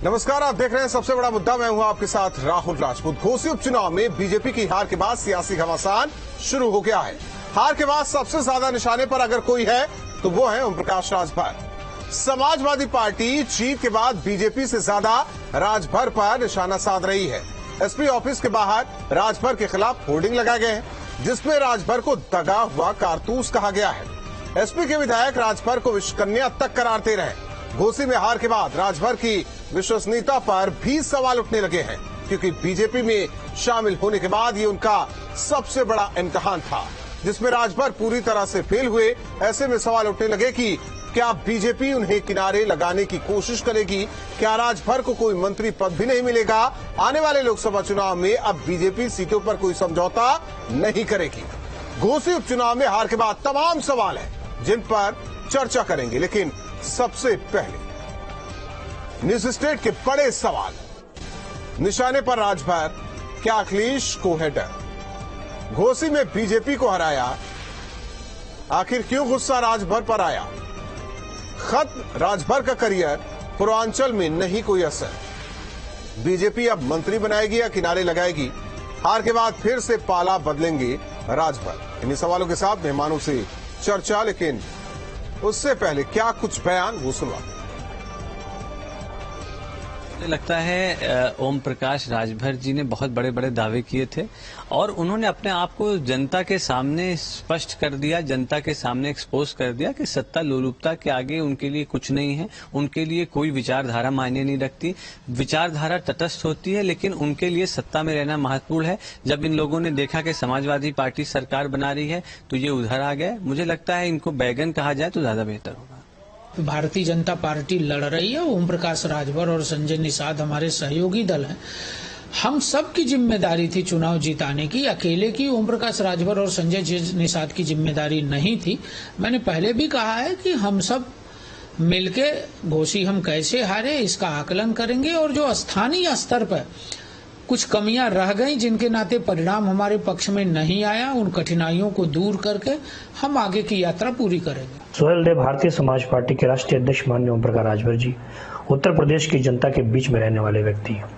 नमस्कार, आप देख रहे हैं सबसे बड़ा मुद्दा। मैं हूं आपके साथ राहुल राजपूत। घोसी उपचुनाव में बीजेपी की हार के बाद सियासी घमासान शुरू हो गया है। हार के बाद सबसे ज्यादा निशाने पर अगर कोई है तो वो है ओम प्रकाश राजभर। समाजवादी पार्टी जीत के बाद बीजेपी से ज्यादा राजभर पर निशाना साध रही है। एसपी ऑफिस के बाहर राजभर के खिलाफ होर्डिंग लगाए गए हैं, जिसमें राजभर को दगा हुआ कारतूस कहा गया है। एसपी के विधायक राजभर को विषकन्या तक करार दे रहे हैं। घोसी में हार के बाद राजभर की विश्वसनीयता पर भी सवाल उठने लगे हैं, क्योंकि बीजेपी में शामिल होने के बाद ये उनका सबसे बड़ा इम्तिहान था, जिसमें राजभर पूरी तरह से फेल हुए। ऐसे में सवाल उठने लगे कि क्या बीजेपी उन्हें किनारे लगाने की कोशिश करेगी? क्या राजभर को कोई मंत्री पद भी नहीं मिलेगा? आने वाले लोकसभा चुनाव में अब बीजेपी सीटों पर कोई समझौता नहीं करेगी। घोसी उपचुनाव में हार के बाद तमाम सवाल हैं जिन पर चर्चा करेंगे, लेकिन सबसे पहले न्यूज स्टेट के बड़े सवाल। निशाने पर राजभर, क्या अखिलेश को है डर? घोसी में बीजेपी को हराया, आखिर क्यों गुस्सा राजभर पर आया? खत्म राजभर का करियर, पूर्वांचल में नहीं कोई असर। बीजेपी अब मंत्री बनाएगी या किनारे लगाएगी? हार के बाद फिर से पाला बदलेंगे राजभर? इन्हीं सवालों के साथ मेहमानों से चर्चा, लेकिन उससे पहले क्या कुछ बयान, वो सुनवा। मुझे लगता है ओम प्रकाश राजभर जी ने बहुत बड़े बड़े दावे किए थे और उन्होंने अपने आप को जनता के सामने स्पष्ट कर दिया, जनता के सामने एक्सपोज कर दिया कि सत्ता लोलुपता के आगे उनके लिए कुछ नहीं है। उनके लिए कोई विचारधारा मायने नहीं रखती। विचारधारा तटस्थ होती है, लेकिन उनके लिए सत्ता में रहना महत्वपूर्ण है। जब इन लोगों ने देखा कि समाजवादी पार्टी सरकार बना रही है तो ये उधर आ गए। मुझे लगता है इनको बैगन कहा जाए तो ज्यादा बेहतर होगा। भारतीय जनता पार्टी लड़ रही है। ओम प्रकाश राजभर और संजय निषाद हमारे सहयोगी दल हैं। हम सब की जिम्मेदारी थी चुनाव जिताने की, अकेले की ओम प्रकाश राजभर और संजय निषाद की जिम्मेदारी नहीं थी। मैंने पहले भी कहा है कि हम सब मिलके घोसी हम कैसे हारे इसका आकलन करेंगे, और जो स्थानीय स्तर पर कुछ कमियां रह गई जिनके नाते परिणाम हमारे पक्ष में नहीं आया, उन कठिनाइयों को दूर करके हम आगे की यात्रा पूरी करेंगे। सोहेल देव, भारतीय समाज पार्टी के राष्ट्रीय अध्यक्ष माननीय ओम प्रकाश राजभर जी उत्तर प्रदेश की जनता के बीच में रहने वाले व्यक्ति हैं।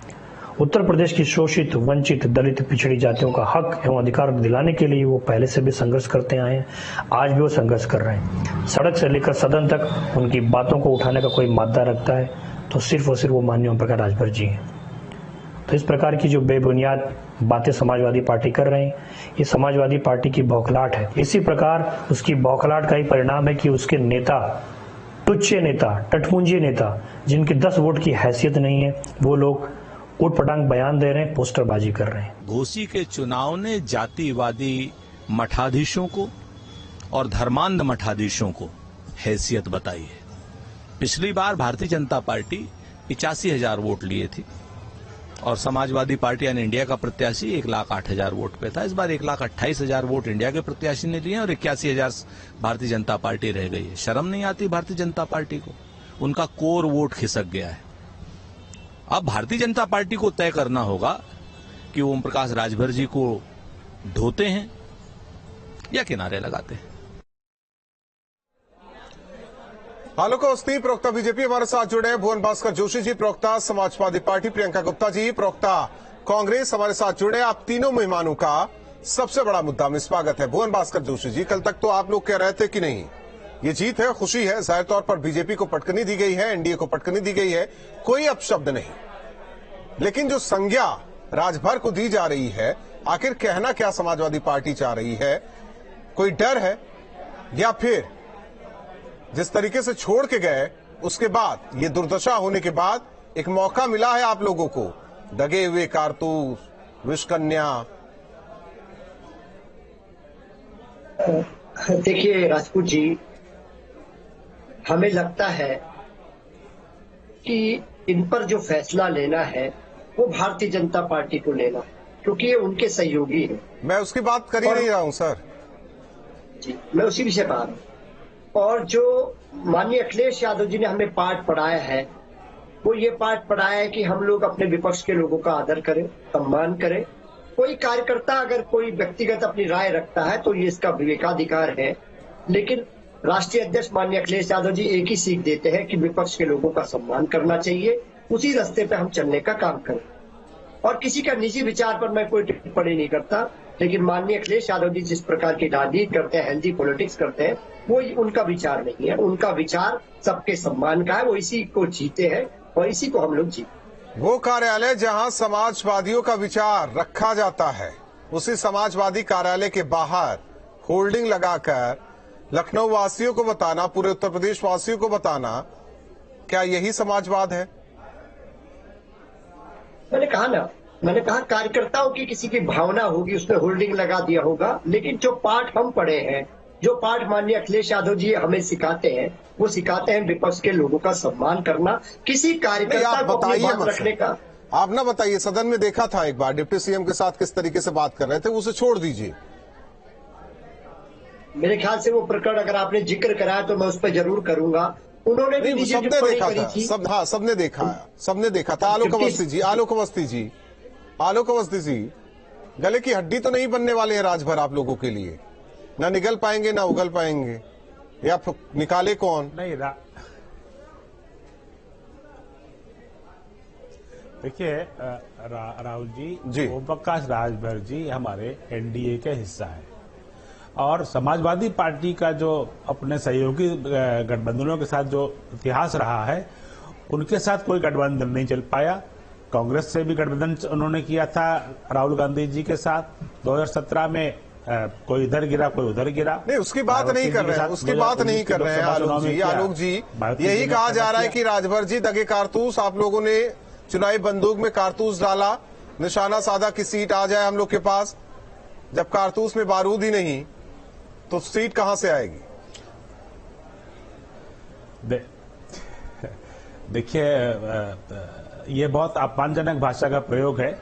उत्तर प्रदेश की शोषित, वंचित, दलित, पिछड़ी जातियों का हक एवं अधिकार दिलाने के लिए वो पहले से भी संघर्ष करते आए हैं, आज भी वो संघर्ष कर रहे हैं। सड़क से लेकर सदन तक उनकी बातों को उठाने का कोई मादा रखता है तो सिर्फ और सिर्फ वो माननीय ओम प्रकाश राजभर जी हैं। तो इस प्रकार की जो बेबुनियाद बातें समाजवादी पार्टी कर रहे हैं, ये समाजवादी पार्टी की बौखलाहट है। इसी प्रकार उसकी बौखलाहट का ही परिणाम है कि उसके नेता, टुच्चे नेता, टटपुंजी नेता, जिनके 10 वोट की हैसियत नहीं है, वो लोग उटपटांग बयान दे रहे हैं, पोस्टरबाजी कर रहे हैं। घोसी के चुनाव ने जातिवादी मठाधीशों को और धर्मांध मठाधीशों को हैसियत बताई है। पिछली बार भारतीय जनता पार्टी 85,000 वोट लिए थी और समाजवादी पार्टी यानी इंडिया का प्रत्याशी 1,08,000 वोट पे था। इस बार 1,28,000 वोट इंडिया के प्रत्याशी ने लिए और 81,000 भारतीय जनता पार्टी रह गई है। शर्म नहीं आती भारतीय जनता पार्टी को? उनका कोर वोट खिसक गया है। अब भारतीय जनता पार्टी को तय करना होगा कि ओम प्रकाश राजभर जी को ढोते हैं या किनारे लगाते हैं। आलोक अवस्थी, प्रवक्ता बीजेपी, हमारे साथ जुड़े हैं। भुवन भास्कर जोशी जी, प्रवक्ता समाजवादी पार्टी, प्रियंका गुप्ता जी, प्रवक्ता कांग्रेस, हमारे साथ जुड़े। आप तीनों मेहमानों का सबसे बड़ा मुद्दा में स्वागत है। भुवन भास्कर जोशी जी, कल तक तो आप लोग कह रहे थे कि नहीं ये जीत है, खुशी है, जाहिर तौर पर बीजेपी को पटकनी दी गई है, एनडीए को पटकनी दी गई है, कोई अपशब्द नहीं, लेकिन जो संज्ञा राजभर को दी जा रही है, आखिर कहना क्या समाजवादी पार्टी चाह रही है? कोई डर है या फिर जिस तरीके से छोड़ के गए उसके बाद, ये दुर्दशा होने के बाद एक मौका मिला है आप लोगों को, दगे हुए कारतूस, विषकन्या? देखिए राजपूत जी, हमें लगता है कि इन पर जो फैसला लेना है वो भारतीय जनता पार्टी को लेना है, क्योंकि ये उनके सहयोगी हैं। मैं उसकी बात कर ही नहीं रहा हूं सर जी, मैं उसी विषय पर आ रहा हूं। और जो माननीय अखिलेश यादव जी ने हमें पाठ पढ़ाया है, वो ये पाठ पढ़ाया है कि हम लोग अपने विपक्ष के लोगों का आदर करें, सम्मान करें। कोई कार्यकर्ता अगर कोई व्यक्तिगत अपनी राय रखता है तो ये इसका विवेकाधिकार है, लेकिन राष्ट्रीय अध्यक्ष माननीय अखिलेश यादव जी एक ही सीख देते हैं कि विपक्ष के लोगों का सम्मान करना चाहिए उसी रास्ते पे हम चलने का काम करें। और किसी का निजी विचार पर मैं कोई टिप्पणी नहीं करता, लेकिन माननीय अखिलेश यादव जी जिस प्रकार की राजनीति करते हैं, हेल्दी पॉलिटिक्स करते हैं, वो उनका विचार नहीं है। उनका विचार सबके सम्मान का है, वो इसी को जीते हैं और इसी को हम लोग जीते। वो कार्यालय जहां समाजवादियों का विचार रखा जाता है, उसी समाजवादी कार्यालय के बाहर होल्डिंग लगाकर लखनऊ वासियों को बताना, पूरे उत्तर प्रदेश वासियों को बताना, क्या यही समाजवाद है? मैंने कहा कार्यकर्ताओं की किसी की भावना होगी, उसने होल्डिंग लगा दिया होगा, लेकिन जो पाठ हम पढ़े हैं, जो पाठ माननीय अखिलेश यादव जी हमें सिखाते हैं, वो सिखाते हैं विपक्ष के लोगों का सम्मान करना, किसी कार्यकर्ता को अपनी बात रखने का। आप ना बताइए, सदन में देखा था एक बार डिप्टी सीएम के साथ किस तरीके से बात कर रहे थे, उसे छोड़ दीजिए। मेरे ख्याल से वो प्रकरण अगर आपने जिक्र कराया तो मैं उस पर जरूर करूंगा। उन्होंने भी निजी टिप्पणी करी थी। सबने देखा था। आलोक अवस्थी जी, गले की हड्डी तो नहीं बनने वाले हैं राजभर आप लोगों के लिए, ना निगल पाएंगे ना उगल पाएंगे, या निकाले कौन? नहीं देखिए राहुल जी, ओम प्रकाश राजभर जी हमारे एनडीए के हिस्सा है और समाजवादी पार्टी का जो अपने सहयोगी गठबंधनों के साथ जो इतिहास रहा है, उनके साथ कोई गठबंधन नहीं चल पाया। कांग्रेस से भी गठबंधन उन्होंने किया था राहुल गांधी जी के साथ 2017 में, कोई इधर गिरा कोई उधर गिरा। नहीं, उसकी बात नहीं कर रहे हैं आलोक जी। यही कहा जा रहा है कि राजभर जी दगे कारतूस, आप लोगों ने चुनावी बंदूक में कारतूस डाला, निशाना साधा कि सीट आ जाए हम लोग के पास। जब कारतूस में बारूद ही नहीं तो सीट कहां से आएगी? देखिए, ये बहुत अपमानजनक भाषा का प्रयोग है।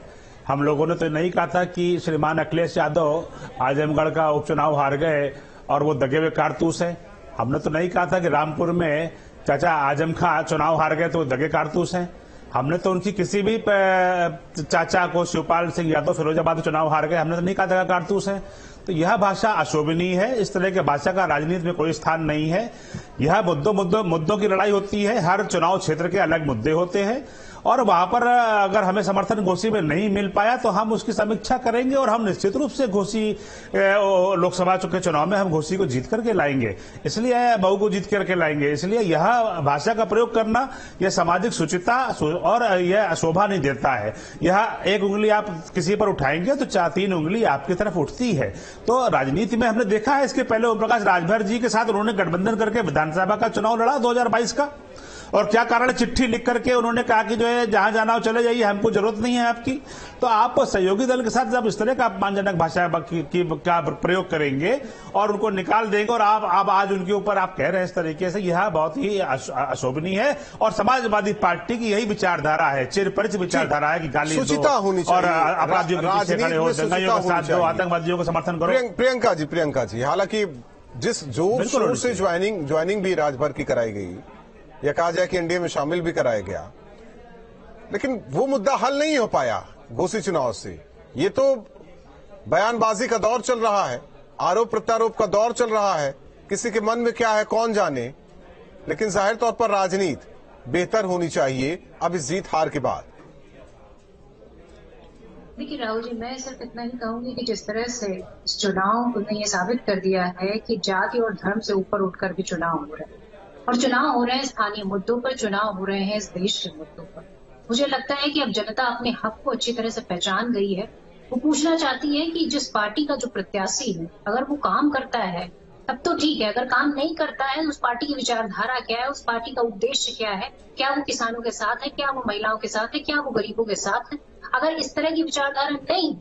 हम लोगों ने तो नहीं कहा था कि श्रीमान अखिलेश यादव आजमगढ़ का उपचुनाव हार गए और वो दगे हुए कारतूस हैं। हमने तो नहीं कहा था कि रामपुर में चाचा आजम खां चुनाव हार गए तो दगे कारतूस हैं। हमने तो उनकी किसी भी चाचा को, शिवपाल सिंह यादव फिरोजाबाद चुनाव हार गए, हमने तो नहीं कहा था कारतूस है। तो यह भाषा अशोभनीय है। इस तरह के भाषा का राजनीति में कोई स्थान नहीं है। यह मुद्दों की लड़ाई होती है। हर चुनाव क्षेत्र के अलग मुद्दे होते हैं और वहां पर अगर हमें समर्थन घोसी में नहीं मिल पाया तो हम उसकी समीक्षा करेंगे और हम निश्चित रूप से घोसी लोकसभा के चुनाव में हम घोसी को जीत करके लाएंगे, इसलिए बहू को जीत करके लाएंगे। इसलिए यह भाषा का प्रयोग करना यह सामाजिक शुचिता और यह शोभा नहीं देता है। यह एक उंगली आप किसी पर उठाएंगे तो 3 उंगली आपकी तरफ उठती है। तो राजनीति में हमने देखा है, इसके पहले ओम प्रकाश राजभर जी के साथ उन्होंने गठबंधन करके विधानसभा का चुनाव लड़ा 2022 का, और क्या कारण, चिट्ठी लिख करके उन्होंने कहा कि जो है जहां जाना हो चले जाइए, हमको जरूरत नहीं है आपकी। तो आप सहयोगी दल के साथ जब इस तरह का अपमानजनक भाषा का प्रयोग करेंगे और उनको निकाल देंगे और आप आज उनके ऊपर आप कह रहे हैं इस तरीके से, यह बहुत ही अशोभनीय है। और समाजवादी पार्टी की यही विचारधारा है, चिरपरिचित विचारधारा है कि गाली दो और अपराधियों के पीछे खड़े हो, दंगाइयों के साथ दो, आतंकवादियों को समर्थन करो। प्रियंका जी, हालांकि जिस जोर शोर से ज्वाइनिंग भी राजभर की कराई गई, या कहा जाए कि एनडीए में शामिल भी कराया गया, लेकिन वो मुद्दा हल नहीं हो पाया घोसी चुनाव से। ये तो बयानबाजी का दौर चल रहा है, आरोप प्रत्यारोप का दौर चल रहा है, किसी के मन में क्या है कौन जाने, लेकिन जाहिर तौर पर राजनीति बेहतर होनी चाहिए अब इस जीत हार के बाद। देखिए राहुल जी, मैं सिर्फ इतना ही कहूंगी कि जिस तरह से इस चुनाव ने ये साबित कर दिया है कि जाति और धर्म से ऊपर उठकर भी चुनाव हो रहे हैं, और चुनाव हो रहे हैं स्थानीय मुद्दों पर, चुनाव हो रहे हैं इस देश के मुद्दों पर। मुझे लगता है कि अब जनता अपने हक को अच्छी तरह से पहचान गई है। वो पूछना चाहती है कि जिस पार्टी का जो प्रत्याशी है, अगर वो काम करता है तब तो ठीक है, अगर काम नहीं करता है उस पार्टी की विचारधारा क्या है, उस पार्टी का उद्देश्य क्या है, क्या वो किसानों के साथ है, क्या वो महिलाओं के साथ है, क्या वो गरीबों के साथ है। अगर इस तरह की विचारधारा नहीं,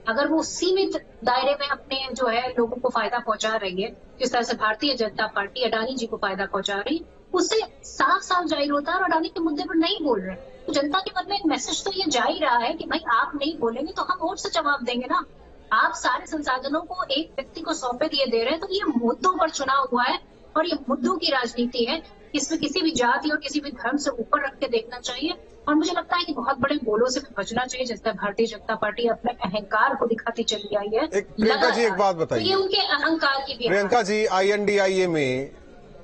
अगर वो सीमित दायरे में अपने जो है लोगों को फायदा पहुंचा रही है, जिस तरह से भारतीय जनता पार्टी अडानी जी को फायदा पहुंचा रही है, उससे साफ साफ जाहिर होता है और अडानी के मुद्दे पर नहीं बोल रहे, तो जनता के मन में एक मैसेज तो ये जा ही रहा है कि भाई आप नहीं बोलेंगे तो हम वोट से जवाब देंगे ना। आप सारे संसाधनों को एक व्यक्ति को सौंपे दिए दे रहे हैं, तो ये मुद्दों पर चुनाव हुआ है और ये मुद्दों की राजनीति है। इसमें किसी भी जाति और किसी भी धर्म से ऊपर रख के देखना चाहिए, और मुझे लगता है कि बहुत बड़े बोलों से भी बचना चाहिए, जिस तरह भारतीय जनता पार्टी अपने अहंकार को दिखाती चली आई है। प्रियंका जी, एक बात बताइए, तो ये उनके अहंकार की भी। प्रियंका जी, INDIA में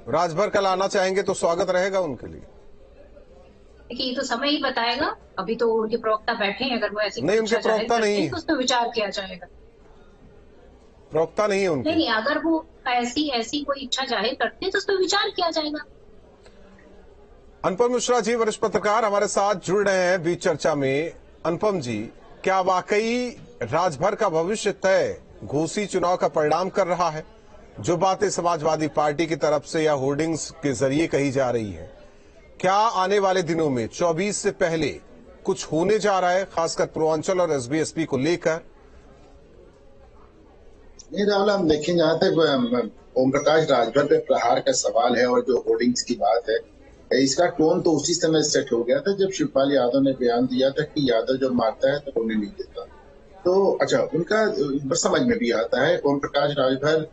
राजभर कल आना चाहेंगे तो स्वागत रहेगा उनके लिए? देखिए ये तो समय ही बताएगा। अभी तो उनके प्रवक्ता बैठे हैं, अगर वो ऐसी नहीं, उनके इच्छा जाहिर प्रवक्ता करते नहीं हैं तो उस पर विचार किया जाएगा। प्रवक्ता नहीं है उनके। नहीं, अगर वो ऐसी कोई इच्छा जाहिर करते हैं तो उस पर विचार किया जाएगा। अनुपम मिश्रा जी, वरिष्ठ पत्रकार, हमारे साथ जुड़ रहे हैं बीच चर्चा में। अनुपम जी, क्या वाकई राजभर का भविष्य तय घोसी चुनाव का परिणाम कर रहा है? जो बातें समाजवादी पार्टी की तरफ से या होर्डिंग्स के जरिए कही जा रही है, क्या आने वाले दिनों में 24 से पहले कुछ होने जा रहा है, खासकर पूर्वांचल और एसबी-एसपी को लेकर? नहीं राहुल, हम देखें, जहां तक ओम प्रकाश राजभर पे प्रहार का सवाल है और जो होर्डिंग्स की बात है, इसका टोन तो उसी समय सेट हो गया था जब शिवपाल यादव ने बयान दिया था कि यादव जो मारता है तो उन्हें नहीं देता। तो अच्छा, उनका समझ में भी आता है। ओम प्रकाश राजभर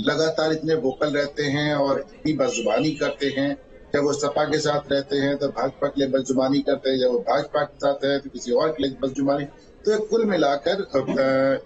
लगातार इतने वोकल रहते हैं और इतनी बदजुबानी करते हैं। जब वो सपा के साथ रहते हैं तो भाजपा के लिए बदजुबानी करते हैं, जब वो भाजपा के साथ है तो किसी और के लिए बदजुबानी। तो कुल मिलाकर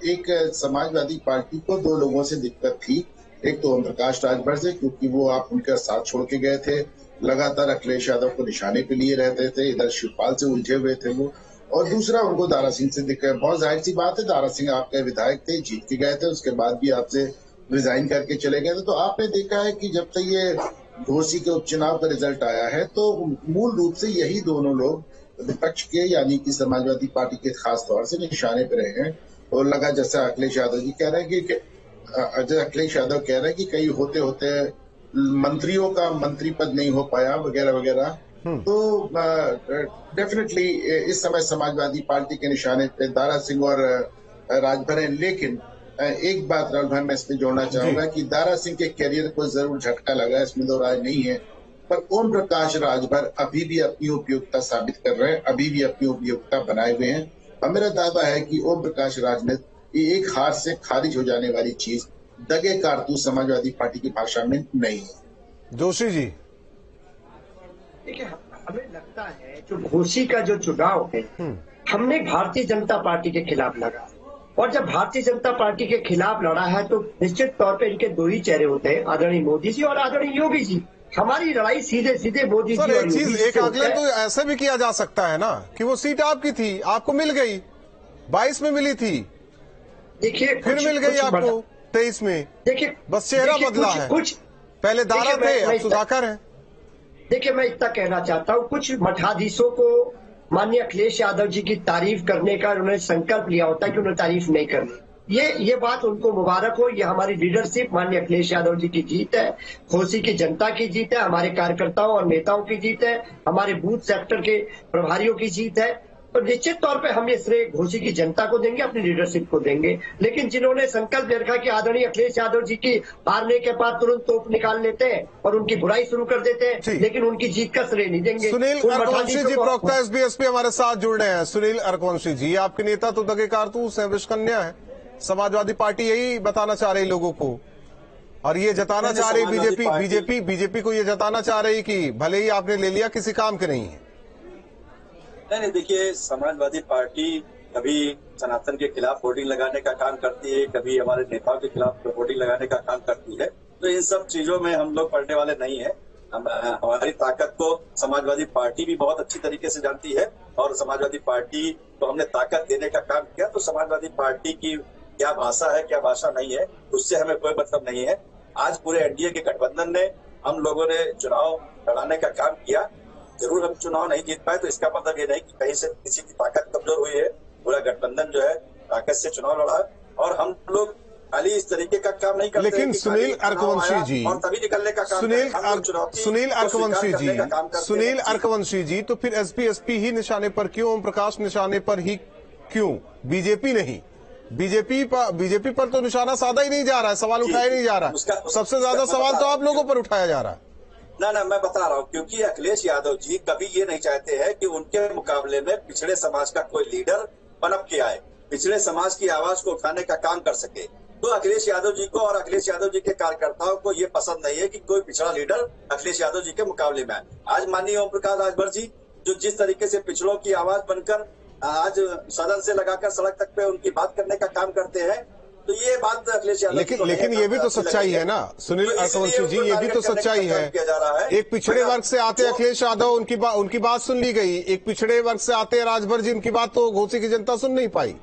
एक समाजवादी पार्टी को दो लोगों से दिक्कत थी। एक तो ओम प्रकाश राजभर से, क्योंकि वो आप उनका साथ छोड़ के गए थे, लगातार अखिलेश यादव को निशाने पे लिए रहते थे, इधर शिवपाल से उलझे हुए थे वो। और दूसरा उनको दारा सिंह से दिक्कत। बहुत जाहिर सी बात है, दारा सिंह आपके विधायक थे, जीत के गए थे, उसके बाद भी आपसे रिजाइन करके चले गए थे। तो आपने देखा है कि जब तक ये घोसी के उपचुनाव का रिजल्ट आया है तो मूल रूप से यही दोनों लोग विपक्ष के, यानी कि समाजवादी पार्टी के खास तौर से निशाने पे रहे हैं। और लगा जैसा अखिलेश यादव जी कह रहे हैं कि अखिलेश यादव कह रहे हैं कि कई होते होते मंत्रियों का मंत्री पद नहीं हो पाया वगैरह वगैरह। तो डेफिनेटली इस समय समाजवादी पार्टी के निशाने पे दारा सिंह और राजभर हैं। लेकिन एक बात राजभर मैं इसमें जोड़ना चाहूंगा कि दारा सिंह के कैरियर को जरूर झटका लगा, इसमें दो राय नहीं है। पर ओम प्रकाश राजभर अभी भी अपनी उपयोगिता साबित कर रहे हैं, अभी भी अपनी उपयोगिता बनाए हुए हैं। और मेरा दावा है कि ओम प्रकाश राजनीति एक हार से खारिज हो जाने वाली चीज, दगे कारतूस समाजवादी पार्टी की भाषा में नहीं है। जोशी जी, देखिए, हमें लगता है जो घोसी का जो चुनाव है, हमने भारतीय जनता पार्टी के खिलाफ लड़ा, और जब भारतीय जनता पार्टी के खिलाफ लड़ा है तो निश्चित तौर पे इनके दो ही चेहरे होते हैं, आदरणीय मोदी जी और आदरणीय योगी जी। हमारी लड़ाई सीधे सीधे मोदी जी और योगी जी एक आकलन तो ऐसे भी किया जा सकता है ना कि वो सीट आपकी थी, आपको मिल गई, 22 में मिली थी, देखिए फिर मिल गई आपको 23 में। देखिए, बस चेहरा बदला है, कुछ पहले दारा थे, अब सुधाकर है। देखिए, मैं इतना कहना चाहता हूँ, कुछ मठाधीशों को माननीय अखिलेश यादव जी की तारीफ करने का उन्होंने संकल्प लिया होता है कि उन्हें तारीफ नहीं करनी। ये बात उनको मुबारक हो। ये हमारी लीडरशिप माननीय अखिलेश यादव जी की जीत है, घोसी की जनता की जीत है, हमारे कार्यकर्ताओं और नेताओं की जीत है, हमारे बूथ सेक्टर के प्रभारियों की जीत है। तो निश्चित तौर पे हम ये श्रेय घोसी की जनता को देंगे, अपनी लीडरशिप को देंगे। लेकिन जिन्होंने संकल्प ले रखा कि आदरणीय अखिलेश यादव जी की हारने के बाद तुरंत तोप निकाल लेते हैं और उनकी बुराई शुरू कर देते हैं, लेकिन उनकी जीत का श्रेय नहीं देंगे। सुनील अरकवंशी जी, प्रवक्ता एसबी-एसपी हमारे साथ जुड़ रहे हैं। सुनील अरकवंशी जी, आपके नेता तो दगे कारतूस है, विषकन्या है। समाजवादी पार्टी यही बताना चाह रही लोगों को, और ये जताना चाह रही बीजेपी को ये जताना चाह रही कि भले ही आपने ले लिया, किसी काम के नहीं है। नहीं, देखिए, समाजवादी पार्टी कभी सनातन के खिलाफ होर्डिंग लगाने का काम करती है, कभी हमारे नेताओं के खिलाफ होर्डिंग लगाने का काम करती है। तो इन सब चीजों में हम लोग पढ़ने वाले नहीं है। हमारी ताकत को समाजवादी पार्टी भी बहुत अच्छी तरीके से जानती है, और समाजवादी पार्टी को हमने ताकत देने का काम किया। तो समाजवादी पार्टी की क्या भाषा है, क्या भाषा नहीं है, उससे हमें कोई मतलब नहीं है। आज पूरे एनडीए के गठबंधन ने, हम लोगों ने चुनाव लड़ाने का काम किया। जरूर हम चुनाव नहीं जीत पाए तो इसका मतलब ये नहीं कि कहीं से किसी की ताकत कमजोर हुई है। पूरा गठबंधन जो है ताकत से चुनाव लड़ा, और हम लोग खाली इस तरीके का काम नहीं करते। लेकिन सुनील अरकवंशी जी, और तभी निकलने का काम सुनील अरकवंशी जी, तो फिर एसपी ही निशाने पर क्यों, ओम प्रकाश निशाने पर ही क्यों, बीजेपी नहीं? बीजेपी पर तो निशाना साधा ही नहीं जा रहा है, सवाल उठाया नहीं जा रहा है। सबसे ज्यादा सवाल तो आप लोगों पर उठाया जा रहा है। ना, मैं बता रहा हूँ, क्योंकि अखिलेश यादव जी कभी ये नहीं चाहते हैं कि उनके मुकाबले में पिछड़े समाज का कोई लीडर पनप के आए, पिछड़े समाज की आवाज को उठाने का काम कर सके। तो अखिलेश यादव जी को और अखिलेश यादव जी के कार्यकर्ताओं को ये पसंद नहीं है कि कोई पिछड़ा लीडर अखिलेश यादव जी के मुकाबले में आए। आज माननीय ओम प्रकाश राजभर जी, जो जिस तरीके से पिछड़ों की आवाज बनकर आज सदन से लगाकर सड़क तक पे उनकी बात करने का काम करते हैं, तो ये बात अखिलेश यादव लेकिन ये भी तो सच्चाई है ना सुनील रघुवंशी जी, ये भी तो सच्चाई है। एक पिछड़े वर्ग से आते अखिलेश यादव, उनकी बात सुन ली गई। एक पिछड़े वर्ग से आते राजभर जी, उनकी बात तो घोसी की जनता सुन नहीं पाई।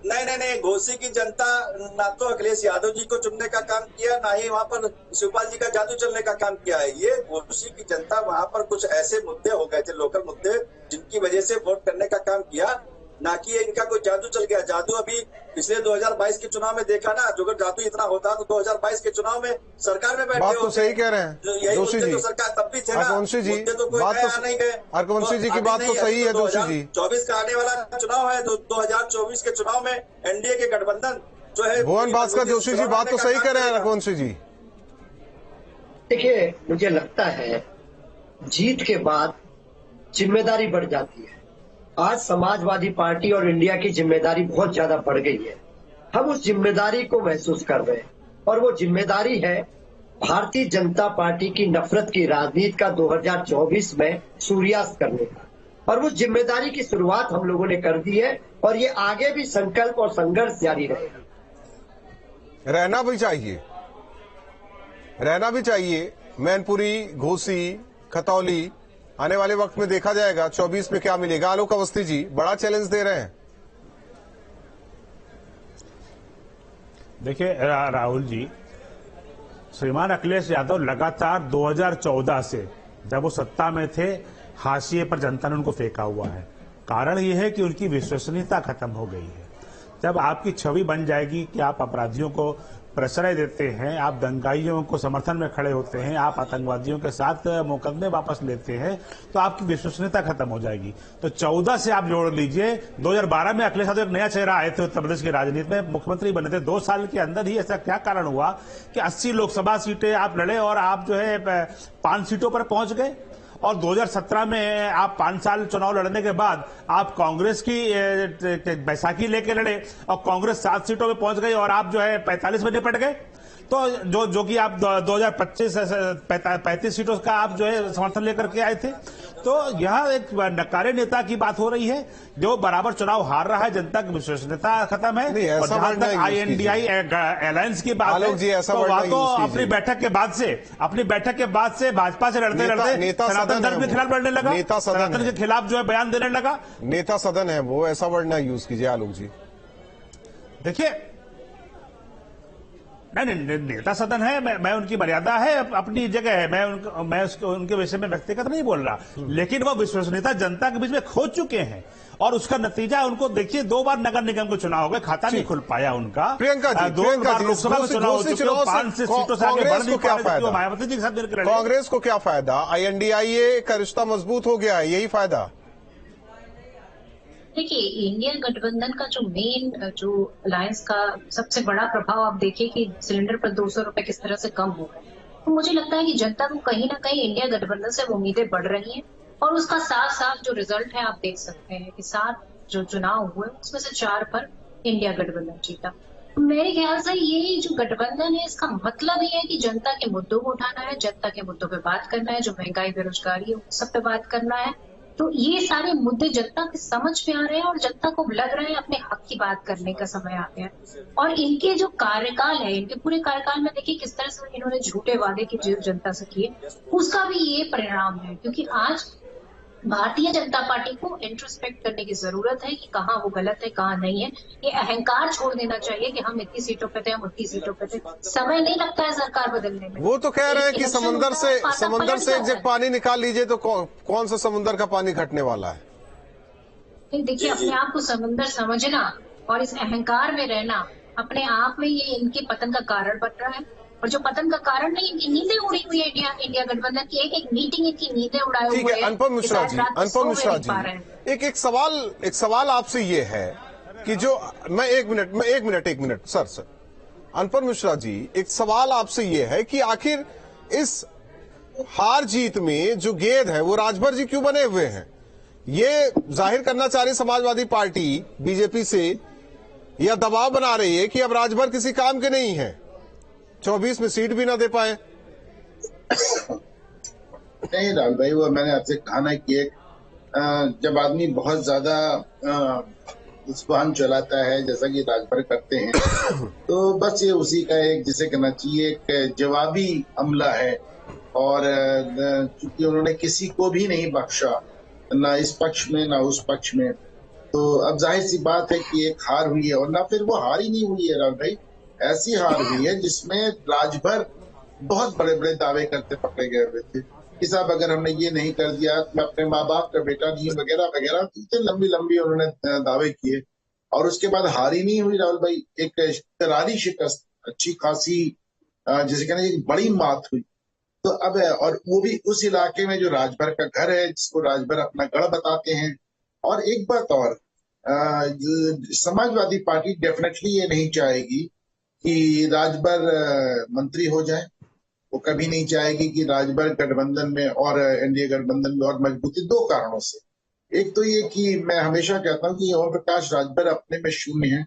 नहीं, घोसी की जनता ना तो अखिलेश यादव जी को चुनने का काम किया, ना ही वहां पर शिवपाल जी का जादू चलने का काम किया है। ये घोसी की जनता वहां पर कुछ ऐसे मुद्दे हो गए थे, लोकल मुद्दे, जिनकी वजह से वोट करने का काम किया, ना कि इनका कोई जादू चल गया। जादू अभी पिछले 2022 के चुनाव में देखा ना, जो अगर जादू इतना होता तो 2022 के चुनाव में सरकार में बैठे बात तो सही कह रहे हैं जोशी जी, सरकार तब भी थे ना। रघुवंशी जी, तो कोई नया नहीं गए। रघुवंशी जी की बात तो सही है जोशी जी। 24 का आने वाला चुनाव है, तो 2024 के चुनाव में एनडीए के गठबंधन जो है, भुवन भास्कर जोशी जी बात तो सही कह रहे हैं रघुवंशी जी। देखिए, मुझे लगता है जीत के बाद जिम्मेदारी बढ़ जाती है। आज समाजवादी पार्टी और इंडिया की जिम्मेदारी बहुत ज्यादा बढ़ गई है। हम उस जिम्मेदारी को महसूस कर रहे हैं, और वो जिम्मेदारी है भारतीय जनता पार्टी की नफरत की राजनीति का 2024 में सूर्यास्त करने का। और उस जिम्मेदारी की शुरुआत हम लोगों ने कर दी है, और ये आगे भी संकल्प और संघर्ष जारी रहेगा। रहना भी चाहिए। मैनपुरी, घोसी, खतौली, आने वाले वक्त में देखा जाएगा 24 में क्या मिलेगा। आलोक अवस्थी जी बड़ा चैलेंज दे रहे हैं। देखिए राहुल जी, श्रीमान अखिलेश यादव लगातार 2014 से जब वो सत्ता में थे, हाशिए पर जनता ने उनको फेंका हुआ है। कारण ये है कि उनकी विश्वसनीयता खत्म हो गई है। जब आपकी छवि बन जाएगी कि आप अपराधियों को प्रश्रय देते हैं, आप दंगाइयों को समर्थन में खड़े होते हैं, आप आतंकवादियों के साथ मुकदमे वापस लेते हैं, तो आपकी विश्वसनीयता खत्म हो जाएगी। तो 14 से आप जोड़ लीजिए, 2012 में अखिलेश यादव एक नया चेहरा आए थे उत्तर प्रदेश की राजनीति में, मुख्यमंत्री बने थे। 2 साल के अंदर ही ऐसा क्या कारण हुआ कि 80 लोकसभा सीटें आप लड़े और आप जो है 5 सीटों पर पहुंच गए। और 2017 में आप 5 साल चुनाव लड़ने के बाद आप कांग्रेस की बैसाखी लेके लड़े और कांग्रेस 7 सीटों में पहुंच गई और आप जो है 45 में निपट गए। तो जो कि आप 2025 35 सीटों का आप जो है समर्थन लेकर के आए थे। तो यह एक नकारे नेता की बात हो रही है जो बराबर चुनाव हार रहा है, जनता की विश्वसनीयता खत्म है। और जहां तक INDI अलायंस की बात है, तो वह तो अपनी बैठक के बाद से भाजपा से लड़ते सनातन धर्म के खिलाफ लड़ने लगा, सनातन के खिलाफ जो है बयान देने लगा। नेता सदन है वो, ऐसा वर्ड ना यूज कीजिए आलोक जी। देखिए, नहीं, नेता सदन है, मैं उनकी मर्यादा है, अपनी जगह है, मैं उनके विषय में व्यक्तिगत नहीं बोल रहा, लेकिन वो विश्वसनीयता जनता के बीच में खो चुके हैं। और उसका नतीजा उनको देखिए, 2 बार नगर निगम के चुनाव हो गए, खाता नहीं खुल पाया उनका। प्रियंका जी, 2 बार लोकसभा में चुनाव हो चुके, 5 सीटों से आगे बढ़ नहीं पा रहे, मायावती जी के साथ मिलकर। कांग्रेस को क्या फायदा? INDIA का रिश्ता मजबूत हो गया है, यही फायदा। देखिए, इंडियन गठबंधन का जो मेन जो अलायंस का सबसे बड़ा प्रभाव आप देखिए कि सिलेंडर पर 200 रुपए किस तरह से कम हो गए। तो मुझे लगता है कि जनता को कहीं ना कहीं इंडिया गठबंधन से उम्मीदें बढ़ रही हैं, और उसका साफ जो रिजल्ट है आप देख सकते हैं कि 7 जो चुनाव हुए उसमें से 4 पर इंडिया गठबंधन जीता। मेरे ख्याल से ये जो गठबंधन है, इसका मतलब ये है कि जनता के मुद्दों को उठाना है, जनता के मुद्दों पे बात करना है, जो महंगाई, बेरोजगारी है, सब पे बात करना है। तो ये सारे मुद्दे जनता के समझ में आ रहे हैं और जनता को लग रहा है अपने हक की बात करने का समय आ गया है। और इनके जो कार्यकाल है, इनके पूरे कार्यकाल में देखिए किस तरह से इन्होंने झूठे वादे की जनता से किए, उसका भी ये परिणाम है। क्योंकि आज भारतीय जनता पार्टी को इंट्रोस्पेक्ट करने की जरूरत है कि कहाँ वो गलत है, कहाँ नहीं है। ये अहंकार छोड़ देना चाहिए कि हम इतनी सीटों पे थे, हम उतनी सीटों पे थे। समय नहीं लगता है सरकार बदलने में। वो तो कह रहे हैं कि समुद्र से एक जग पानी निकाल लीजिए तो कौन सा समुद्र का पानी घटने वाला है। देखिए, अपने आप को समुद्र समझना और इस अहंकार में रहना अपने आप में ये इनके पतन का कारण बन रहा है। और जो पतन का कारण नहीं, इनकी नींदें उड़ी हुई है इंडिया गठबंधन की। एक मीटिंग इनकी नींदें उड़ाए हुए। ठीक है, अनुपम मिश्रा जी, एक सवाल आपसे ये है कि जो मैं एक मिनट सर अनुपम मिश्रा जी, एक सवाल आपसे ये है कि आखिर इस हार जीत में जो गेंद है वो राजभर जी क्यों बने हुए हैं? ये जाहिर करना चाह रही समाजवादी पार्टी बीजेपी से, या दबाव बना रही है कि अब राजभर किसी काम के नहीं है, 24 में सीट भी ना दे पाए। नहीं राहुल भाई, वो मैंने आपसे कहा ना कि जब आदमी बहुत ज्यादा जुबान चलाता है जैसा कि राजभर करते हैं, तो बस ये उसी का एक जिसे कहना चाहिए एक जवाबी हमला है। और चूंकि उन्होंने किसी को भी नहीं बख्शा, ना इस पक्ष में ना उस पक्ष में, तो अब जाहिर सी बात है कि एक हार हुई है। और ना फिर वो हार ही नहीं हुई है राहुल भाई, ऐसी हार हुई है जिसमें राजभर बहुत बड़े बड़े दावे करते पकड़े गए हुए थे कि साहब अगर हमने ये नहीं कर दिया, मैं अपने माँ बाप का बेटा नहीं वगैरह वगैरह, इतने लंबी लंबी उन्होंने दावे किए। और उसके बाद हार ही नहीं हुई राहुल भाई, एक करारी शिकस्त, अच्छी खासी जिसे कहना एक बड़ी मात हुई। तो अब और वो भी उस इलाके में जो राजभर का घर है, जिसको राजभर अपना गढ़ बताते हैं। और एक बात और, समाजवादी पार्टी डेफिनेटली ये नहीं चाहेगी कि राजभर मंत्री हो जाए, वो कभी नहीं चाहेगी कि राजभर गठबंधन में और एनडीए गठबंधन में और मजबूती, दो कारणों से। एक तो ये कि मैं हमेशा कहता हूँ कि ओम प्रकाश राजभर अपने में शून्य है,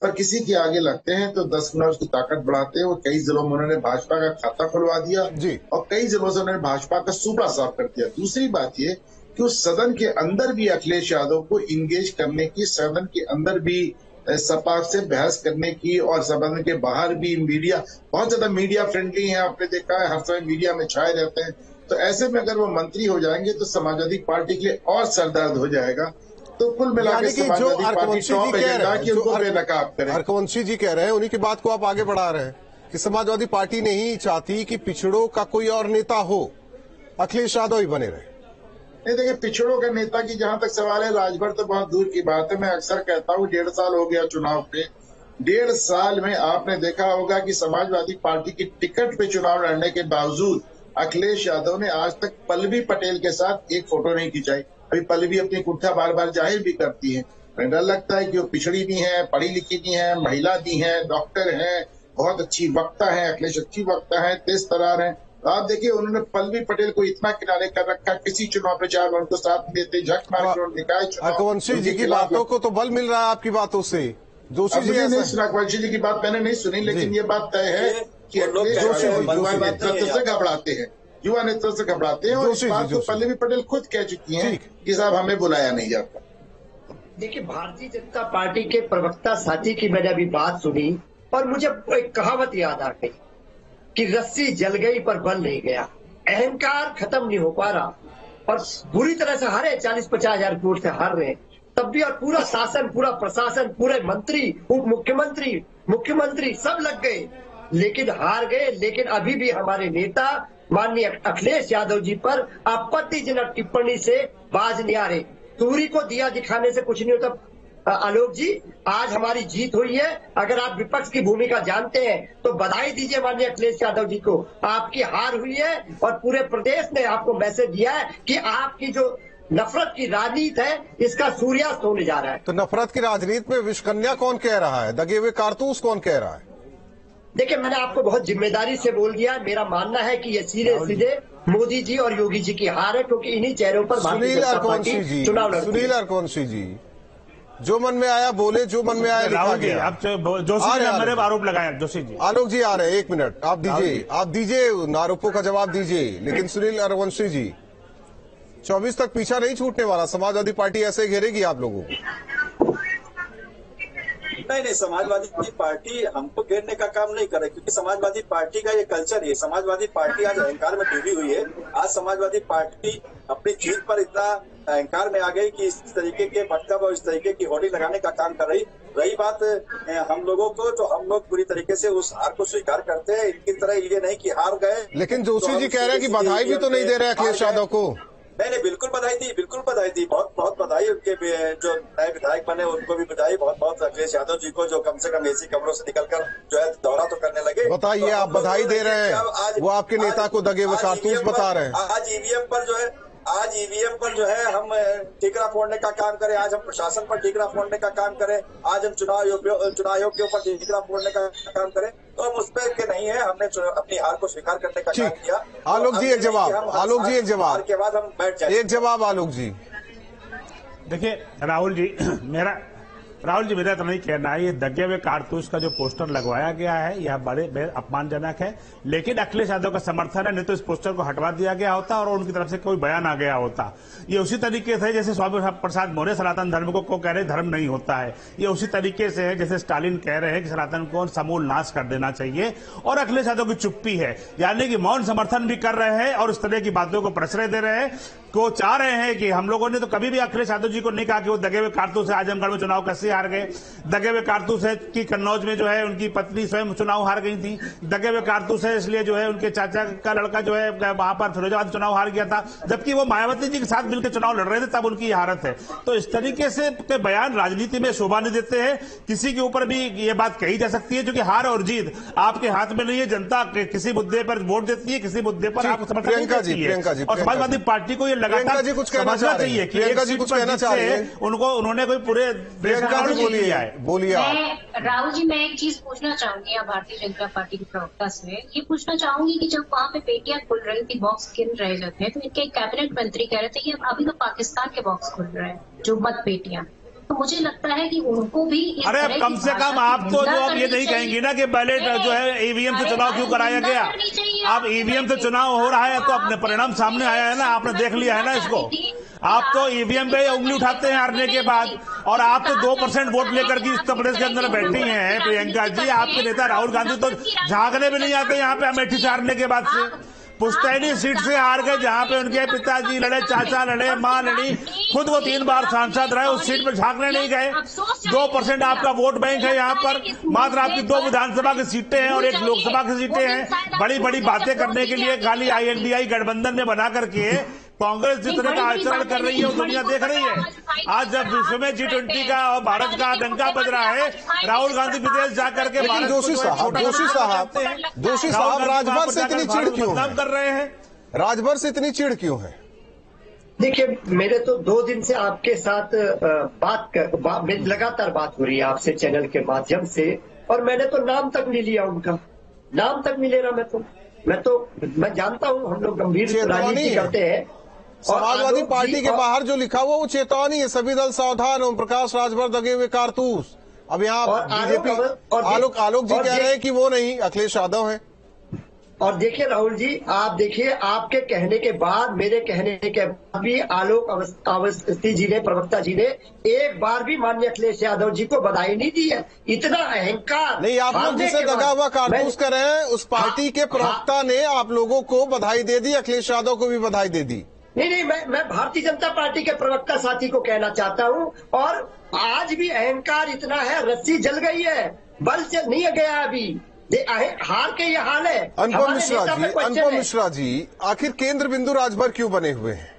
पर किसी के आगे लगते हैं तो 10 गुना उसकी ताकत बढ़ाते हैं। और कई जिलों में उन्होंने भाजपा का खाता खुलवा दिया और कई जिलों से उन्होंने भाजपा का सूबा साफ कर दिया। दूसरी बात ये कि उस सदन के अंदर भी अखिलेश यादव को इंगेज करने की, सदन के अंदर भी सपा से बहस करने की, और सदन के बाहर भी मीडिया, बहुत ज्यादा मीडिया फ्रेंडली है, आपने देखा है हर समय मीडिया में छाए रहते हैं। तो ऐसे में अगर वो मंत्री हो जाएंगे तो समाजवादी पार्टी के लिए और सरदर्द हो जाएगा। तो कुल मिलाकर समाजवादी पार्टी टॉप एजेंडा कि उनको बेनकाब करें। अर्कवंशी जी कह रहे हैं, उन्हीं की बात को आप आगे बढ़ा रहे हैं कि समाजवादी पार्टी नहीं चाहती कि पिछड़ों का कोई और नेता हो, अखिलेश यादव ही बने रहे। नहीं देखिए, पिछड़ों के नेता की जहां तक सवाल है, राजभर तो बहुत दूर की बात है। मैं अक्सर कहता हूँ 1.5 साल हो गया चुनाव पे, 1.5 साल में आपने देखा होगा कि समाजवादी पार्टी की टिकट पे चुनाव लड़ने के बावजूद अखिलेश यादव ने आज तक पल्लवी पटेल के साथ एक फोटो नहीं खिंचाई। अभी पल्लवी अपनी कुर्ता बार बार जाहिर भी करती है। मुझे डर लगता है कि वो पिछड़ी भी है, पढ़ी लिखी भी है, महिला भी है, डॉक्टर है, बहुत अच्छी वक्ता है, अखिलेश अच्छी वक्ता है, तेज तरार है। आप देखिए उन्होंने पल्लवी पटेल को इतना किनारे कर रखा, किसी चुनाव प्रचार में उनको साथ देते, झक मार के निकाय चुनाव। अर्कवंशी जी की बातों को तो बल मिल रहा है आपकी बातों से। जोशी जी नहीं सुना, अर्कवंशी जी की बात मैंने नहीं सुनी, लेकिन ये बात तय है कि युवा नेतृत्व से घबराते हैं, युवा नेतृत्व से घबराते हैं। और इस बात को पल्लवी पटेल खुद कह चुकी हैं कि साहब हमें बुलाया नहीं जाता। देखिए, भारतीय जनता पार्टी के प्रवक्ता साथी की मैंने अभी बात सुनी और मुझे एक कहावत याद आ गई कि रस्सी जल गई पर बल नहीं गया। अहंकार खत्म नहीं हो पा रहा और बुरी तरह से हारे, 40-50 हजार वोट से हार रहे, तब भी और पूरा शासन, पूरा प्रशासन, पूरे मंत्री, उप मुख्यमंत्री, मुख्यमंत्री सब लग गए, लेकिन हार गए। लेकिन अभी भी हमारे नेता माननीय अखिलेश यादव जी पर आपत्तिजनक टिप्पणी से बाज नहीं आ रहे। सूरी को दिया दिखाने से कुछ नहीं होता। आलोक जी, आज हमारी जीत हुई है। अगर आप विपक्ष की भूमिका जानते हैं तो बधाई दीजिए माननीय अखिलेश यादव जी को, आपकी हार हुई है और पूरे प्रदेश ने आपको मैसेज दिया है कि आपकी जो नफरत की राजनीति है इसका सूर्यास्त होने जा रहा है। तो नफरत की राजनीति में विषकन्या कौन कह रहा है, दगे हुए कारतूस कौन कह रहा है? देखिए, मैंने आपको बहुत जिम्मेदारी से बोल दिया, मेरा मानना है कि ये सीधे सीधे मोदी जी और योगी जी की हार है, क्योंकि इन्हीं चेहरों पर भारतीय जनता पार्टी चुनाव लड़ती है। सुनील अर्कवंशी जी, जो मन में आया बोले, जो मन में आया लिखा गया। आप जोशी जी मेरे आरोप लगाए। जोशी जी, आलोक जी आ रहे हैं, 1 मिनट आप दीजिए आरोपों का जवाब दीजिए। लेकिन सुनील अर्कवंशी जी, 24 तक पीछा नहीं छूटने वाला, समाजवादी पार्टी ऐसे घेरेगी आप लोगों को? नहीं, समाजवादी पार्टी हमको घेरने का काम नहीं करे, क्योंकि समाजवादी पार्टी का ये कल्चर है। समाजवादी पार्टी आज अहंकार में डूबी हुई है। आज समाजवादी पार्टी अपनी जीत पर इतना अहंकार में आ गई कि इस तरीके के वक्तव्य और इस तरीके की होर्डिंग लगाने का काम कर रही बात हम लोगों को, तो हम लोग पूरी तरीके से उस हार को स्वीकार करते हैं। इनकी तरह ये नहीं कि हार गए। लेकिन जोशी जी कह रहे हैं कि बधाई भी तो नहीं दे रहे अखिलेश यादव को। नहीं, बिल्कुल बधाई दी, बिल्कुल बधाई दी, बहुत बधाई। उनके जो नए विधायक बने उनको भी बधाई, बहुत अखिलेश यादव जी को, जो कम से कम एसी कमरों से निकलकर जो है दौरा तो करने लगे। बताइए, आप बधाई दे रहे हैं, वो आपके नेता को दगे हुए कारतूस बता रहे हैं। आज ईवीएम पर जो है हम ठीकरा फोड़ने का काम करें, आज हम प्रशासन पर ठीकरा फोड़ने का काम करें, आज हम चुनाव आयोग के ऊपर ठीकरा फोड़ने का काम करें, तो हम उस पर के नहीं है। हमने अपनी हार को स्वीकार करने का काम किया। आलोक जी एक जवाब, आलोक जी एक जवाब के बाद हम बैठ जाए। एक जवाब आलोक जी। देखिए राहुल जी, राहुल जी, मेरा तो नहीं कहना है, ये दगे हुए कारतूस का जो पोस्टर लगवाया गया है यह बड़े अपमानजनक है। लेकिन अखिलेश यादव का समर्थन है, नहीं तो इस पोस्टर को हटवा दिया गया होता और उनकी तरफ से कोई बयान आ गया होता। ये उसी तरीके से जैसे स्वामी प्रसाद मौर्य सनातन धर्म को कह रहे धर्म नहीं होता है, ये उसी तरीके से है जैसे स्टालिन कह रहे हैं कि सनातन को समूल नाश कर देना चाहिए। और अखिलेश यादव की चुप्पी है, यानी कि मौन समर्थन भी कर रहे हैं और इस तरह की बातों को प्रश्रय दे रहे हैं। को चाह रहे हैं कि हम लोगों ने तो कभी भी अखिलेश यादव जी को नहीं कहा कि वो दगे हुए कारतूस है, आजमगढ़ में चुनाव कैसे हार गए, दगे हुए कारतूस है कि कन्नौज में जो है उनकी पत्नी स्वयं चुनाव हार गई थी, दगे हुए कारतूस है इसलिए जो है उनके चाचा का लड़का जो है वहां पर फिरोजाबाद चुनाव हार गया था, जबकि वो मायावती जी के साथ मिलकर चुनाव लड़ रहे थे, तब उनकी हारत है। तो इस तरीके से के बयान राजनीति में शोभा नहीं देते हैं। किसी के ऊपर भी ये बात कही जा सकती है, क्योंकि हार और जीत आपके हाथ में नहीं है। जनता किसी मुद्दे पर वोट देती है, किसी मुद्दे पर आपको समर्थन नहीं देती है। और समाजवादी पार्टी को ये लगातार समझना चाहिए कि प्रियंका जी कुछ कहना चाह रहे हैं, उन्होंने कोई पूरे प्रियंका जी बोलिए राहुल जी, मैं एक चीज पूछना चाहूंगी आप भारतीय जनता पार्टी के प्रवक्ता से, ये पूछना चाहूंगी कि जब वहाँ पे पेटियां खुल रही थी, बॉक्स गिन रहे थे, तो इनके कैबिनेट मंत्री कह रहे थे कि अभी तो पाकिस्तान के बॉक्स खुल रहे हैं, जो मत पेटियां। तो मुझे लगता है कि उनको भी अरे कम से कम आप तो जो अब ये नहीं कहेंगी ना कि बैलेट जो है ईवीएम से चुनाव क्यों कराया गया। अब ईवीएम से चुनाव हो रहा है तो अपने परिणाम सामने आया है ना, आपने देख लिया है ना इसको। आप तो ईवीएम पे उंगली उठाते हैं हारने के बाद, और आप तो 2% वोट लेकर के उत्तर प्रदेश के अंदर बैठी हैं प्रियंका जी। आपके नेता राहुल गांधी तो झांकने भी नहीं आते यहाँ पे अमेठी से हारने के बाद से। पुश्तैनी सीट से हार गए, जहां पे उनके पिताजी लड़े, चाचा लड़े, मां लड़ी, खुद वो 3 बार सांसद रहे, उस सीट पर झांकने नहीं गए। 2% आपका वोट बैंक है यहाँ पर, मात्र आपकी 2 विधानसभा की सीटें हैं और 1 लोकसभा की सीटें हैं। बड़ी बड़ी बातें करने के लिए खाली INDI गठबंधन में बना करके कांग्रेस जिस तरह का आचरण कर रही है वो दुनिया देख रही है। आज जब विश्व में G20 का और भारत का डंका बज रहा है, राहुल गांधी विदेश जाकर के जोशी साहब राजभर से इतनी चिढ़ क्यों कर रहे हैं? राजभर से इतनी चिढ़ क्यों है? देखिए, मेरे तो 2 दिन से आपके साथ लगातार बात हो रही है आपसे चैनल के माध्यम से, और मैंने तो नाम तक नहीं लिया, उनका नाम तक नहीं ले रहा। मैं जानता हूँ हम लोग गंभीर राजनीति करते हैं। समाजवादी पार्टी के बाहर जो लिखा हुआ वो चेतावनी है, सभी दल सावधान, ओम प्रकाश राजभर दगे हुए कारतूस। अब यहाँ बीजेपी आलोक जी कह रहे हैं कि वो नहीं, अखिलेश यादव है। और देखिए राहुल जी, आप देखिए, आपके कहने के बाद, मेरे कहने के बाद भी आलोक अवस्थी जी ने, प्रवक्ता जी ने एक बार भी माननीय अखिलेश यादव जी को बधाई नहीं दी है। इतना अहंकार नहीं, आप लोग जिसे दगा हुआ कारतूस कर रहे हैं, उस पार्टी के प्रवक्ता ने आप लोगों को बधाई दे दी, अखिलेश यादव को भी बधाई दे दी। नहीं, मैं भारतीय जनता पार्टी के प्रवक्ता साथी को कहना चाहता हूँ। और आज भी अहंकार इतना है, रस्सी जल गई है, बल से नहीं गया अभी, हार के ये हाल है। अनुपम मिश्रा जी, आखिर केंद्र बिंदु राजभर क्यों बने हुए हैं?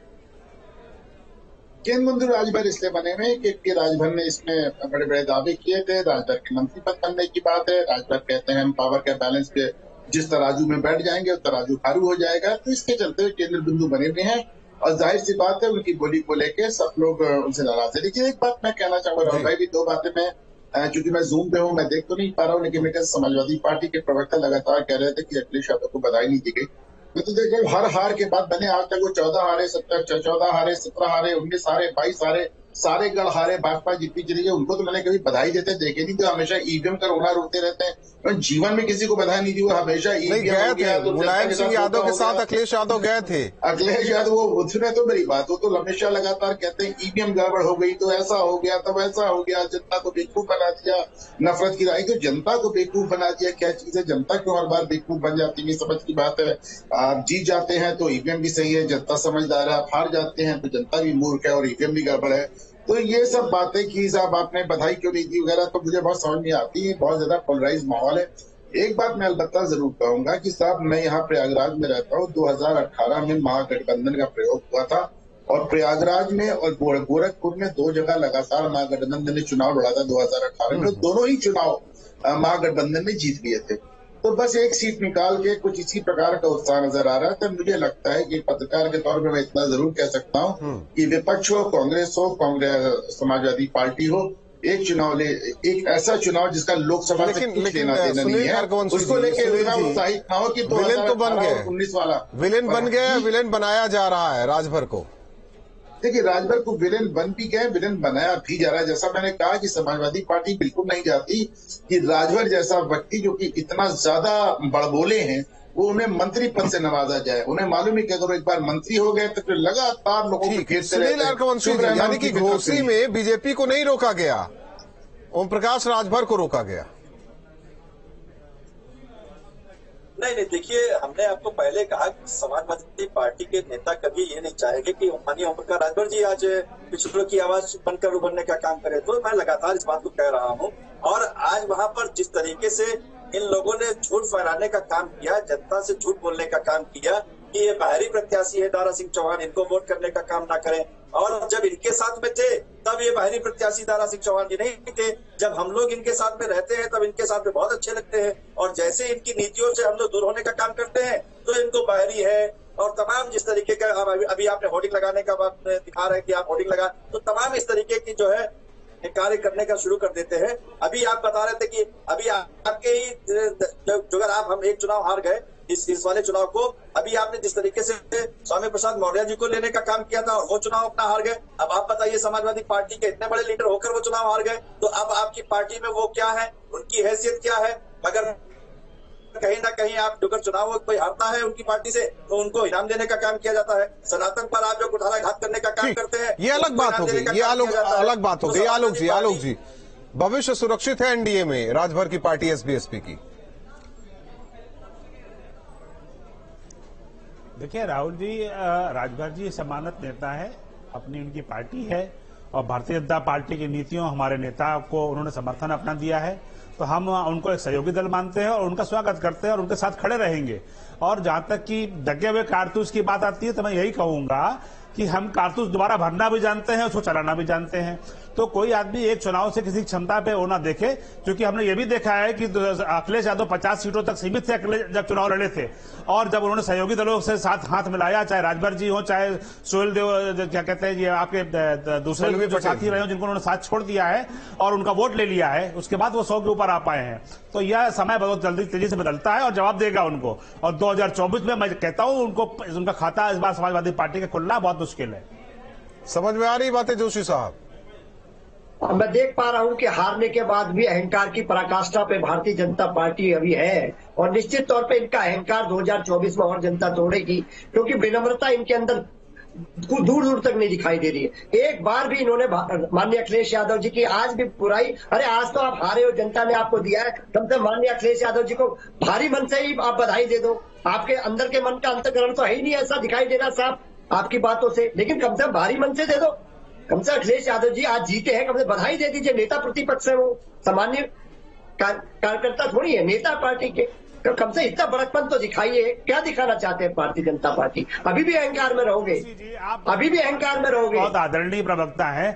केंद्र बिंदु राजभर इसलिए बने हुए हैं क्योंकि राजभर ने इसमें बड़े बड़े दावे किए थे। राजभर के मंत्री पद बनने की बात है। राजभर कहते हैं हम पावर के बैलेंस पे जिस तराजू में बैठ जाएंगे उस तराजू भारू हो जाएगा, तो इसके चलते हुए केंद्र बिंदु बने हुए हैं। और जाहिर सी बात है, उनकी बोली को लेके सब लोग उनसे नाराज है। लेकिन एक बात मैं कहना चाहूंगा राहुल भाई, भी 2 बातें मैं, क्योंकि मैं जूम पे हूँ, मैं देख तो नहीं पा रहा हूँ, लेकिन मेरे समाजवादी पार्टी के प्रवक्ता लगातार कह रहे थे कि अखिलेश यादव को बधाई नहीं दी गई। मैं तो देखो, हर हार के बाद बने आज तक वो 14 हारे, 17 हारे, 17 हारे, 19 हारे, 22 हारे, सारे गढ़ हारे, भाजपा जीतती चली गई। उनको तो मैंने कभी बधाई देते देखे नहीं, तो हमेशा ईवीएम का रोना रोते रहते हैं। जीवन में किसी को बधाई नहीं दी, वो हमेशा ईवीएम हो गया। तो मुलायम सिंह यादव के साथ अखिलेश यादव गए थे। अखिलेश यादव वो उसने तो मेरी बात, वो तो हमेशा लगातार कहते हैं ईवीएम गड़बड़ हो गई तो ऐसा हो गया, तब ऐसा हो गया, जनता को बेवकूफ बना दिया, नफरत की राय, तो जनता को बेवकूफ बना दिया। क्या चीज है, जनता क्यों हर बार बेवकूफ बन जाती है? समझ की बात है। आप जीत जाते हैं तो ईवीएम भी सही है, जनता समझदार है। आप हार जाते हैं तो जनता भी मूर्ख है और ईवीएम भी गड़बड़ है। तो ये सब बातें की साहब आपने बधाई क्यों नहीं दी वगैरह, तो मुझे बहुत समझ नहीं आती है। बहुत ज्यादा पोलराइज माहौल है। एक बात मैं अलबत्ता जरूर कहूंगा कि साहब, मैं यहाँ प्रयागराज में रहता हूँ। 2018 में महागठबंधन का प्रयोग हुआ था और प्रयागराज में और गोरखपुर में 2 जगह लगातार महागठबंधन ने चुनाव लड़ा था 2018 में। दोनों ही चुनाव महागठबंधन ने जीत लिए थे। तो बस एक सीट निकाल के कुछ इसी प्रकार का उत्साह नजर आ रहा है। तो मुझे लगता है कि पत्रकार के तौर पर मैं इतना जरूर कह सकता हूँ कि विपक्ष हो, कांग्रेस हो, समाजवादी पार्टी हो, एक चुनाव ले, एक ऐसा चुनाव जिसका लोकसभा से कुछ लेना देना नहीं है, उसको लेके उत्साहित ना हो कि 2019 वाला विलेन बन गया, विलेन बनाया जा रहा है राजभर को। देखिए, राजभर को विलेन बन भी गए, विलेन बनाया भी जा रहा है। जैसा मैंने कहा कि समाजवादी पार्टी बिल्कुल नहीं चाहती कि राजभर जैसा व्यक्ति जो कि इतना ज्यादा बड़बोले हैं, वो उन्हें मंत्री पद से नवाजा जाए। उन्हें मालूम है कि अगर एक बार मंत्री हो गए तो फिर लगातार लोगों को घेरते रहते। यानी कि घोसी में बीजेपी को नहीं रोका गया, ओम प्रकाश राजभर को रोका गया। नहीं, देखिए, हमने आपको पहले कहा कि समाजवादी पार्टी के नेता कभी ये नहीं चाहेंगे कि माननीय ओम प्रकाश राजभर जी आज पिछड़ों की आवाज बनकर उभरने का काम करें। तो मैं लगातार इस बात को कह रहा हूँ। और आज वहां पर जिस तरीके से इन लोगों ने झूठ फैलाने का काम किया, जनता से झूठ बोलने का काम किया कि ये बाहरी प्रत्याशी है दारा सिंह चौहान, इनको वोट करने का काम ना करें। और जब इनके साथ में थे तब ये बाहरी प्रत्याशी दारा सिंह चौहान जी नहीं थे। जब हम लोग इनके साथ में रहते हैं तब इनके साथ में बहुत अच्छे लगते हैं, और जैसे इनकी नीतियों से हम लोग दूर होने का काम करते हैं तो इनको बाहरी है। और तमाम जिस तरीके का अभी आपने होर्डिंग लगाने का बात दिखा रहे हैं कि आप होर्डिंग लगा, तो तमाम इस तरीके की जो है कार्य करने का शुरू कर देते हैं। अभी आप बता रहे थे कि अभी आपके ही जो अगर हम एक चुनाव हार गए इस वाले चुनाव को, अभी आपने जिस तरीके से स्वामी प्रसाद मौर्य जी को लेने का काम किया था और वो चुनाव अपना हार गए। अब आप बताइए, समाजवादी पार्टी के इतने बड़े लीडर होकर वो चुनाव हार गए, तो अब आपकी पार्टी में वो क्या है, उनकी हैसियत क्या है? मगर कहीं ना कहीं आप अगर चुनाव कोई हारता है उनकी पार्टी से तो उनको इनाम देने का काम किया जाता है। सनातन पर आप जो कुठाराघात करने का काम करते हैं, ये अलग बात हो गई, ये अलग बात हो गई। आलोक जी, भविष्य सुरक्षित है एनडीए में राजभर की पार्टी एसबीएसपी की? देखिए राहुल जी, राजभर जी सम्मानित नेता है, अपनी उनकी पार्टी है और भारतीय जनता पार्टी की नीतियों हमारे नेता को उन्होंने समर्थन अपना दिया है, तो हम उनको एक सहयोगी दल मानते हैं और उनका स्वागत करते हैं और उनके साथ खड़े रहेंगे। और जहां तक कि दगे हुए कारतूस की बात आती है तो मैं यही कहूंगा कि हम कारतूस दोबारा भरना भी जानते हैं, उसको चलाना भी जानते हैं। तो कोई आदमी एक चुनाव से किसी क्षमता पे होना देखे, क्योंकि हमने ये भी देखा है कि अखिलेश यादव 50 सीटों तक सीमित थे अखिलेश जब चुनाव लड़े थे, और जब उन्होंने सहयोगी दलों से साथ हाथ मिलाया, चाहे राजभर जी हो चाहे सोहेल देव क्या कहते हैं ये आपके दूसरे जो साथी रहे हो जिनको उन्होंने साथ छोड़ दिया है और उनका वोट ले लिया है, उसके बाद वो 100 के ऊपर आ पाए हैं। तो यह समय बहुत जल्दी तेजी से बदलता है और जवाब देगा उनको। और 2024 में मैं कहता हूं उनका खाता इस बार समाजवादी पार्टी का खुलना बहुत मुश्किल है। समझ में आ रही बात है जोशी साहब? मैं देख पा रहा हूं कि हारने के बाद भी अहंकार की पराकाष्ठा पे भारतीय जनता पार्टी अभी है, और निश्चित तौर पे इनका अहंकार 2024 में और जनता तोड़ेगी, क्योंकि विनम्रता इनके अंदर दूर दूर तक नहीं दिखाई दे रही है। एक बार भी इन्होंने माननीय अखिलेश यादव जी की आज भी बुराई, अरे आज तो आप हारे हो, जनता ने आपको दिया है, कम से कम माननीय अखिलेश यादव जी को भारी मन से ही आप बधाई दे दो। आपके अंदर के मन का अंतःकरण तो है ही नहीं, ऐसा दिखाई दे रहा साहब आपकी बातों से, लेकिन कम से कम भारी मन से दे दो। कम से अखिलेश यादव जी आज जीते हैं, कम से बधाई दे दीजिए। नेता प्रतिपक्ष है, वो सामान्य कार्यकर्ता थोड़ी है, नेता पार्टी के, कम से इतना बड़कपन तो दिखाइए। क्या दिखाना चाहते हैं भारतीय जनता पार्टी? अभी भी अहंकार में रहोगे, अभी भी अहंकार में रहोगे। बहुत आदरणीय प्रवक्ता है,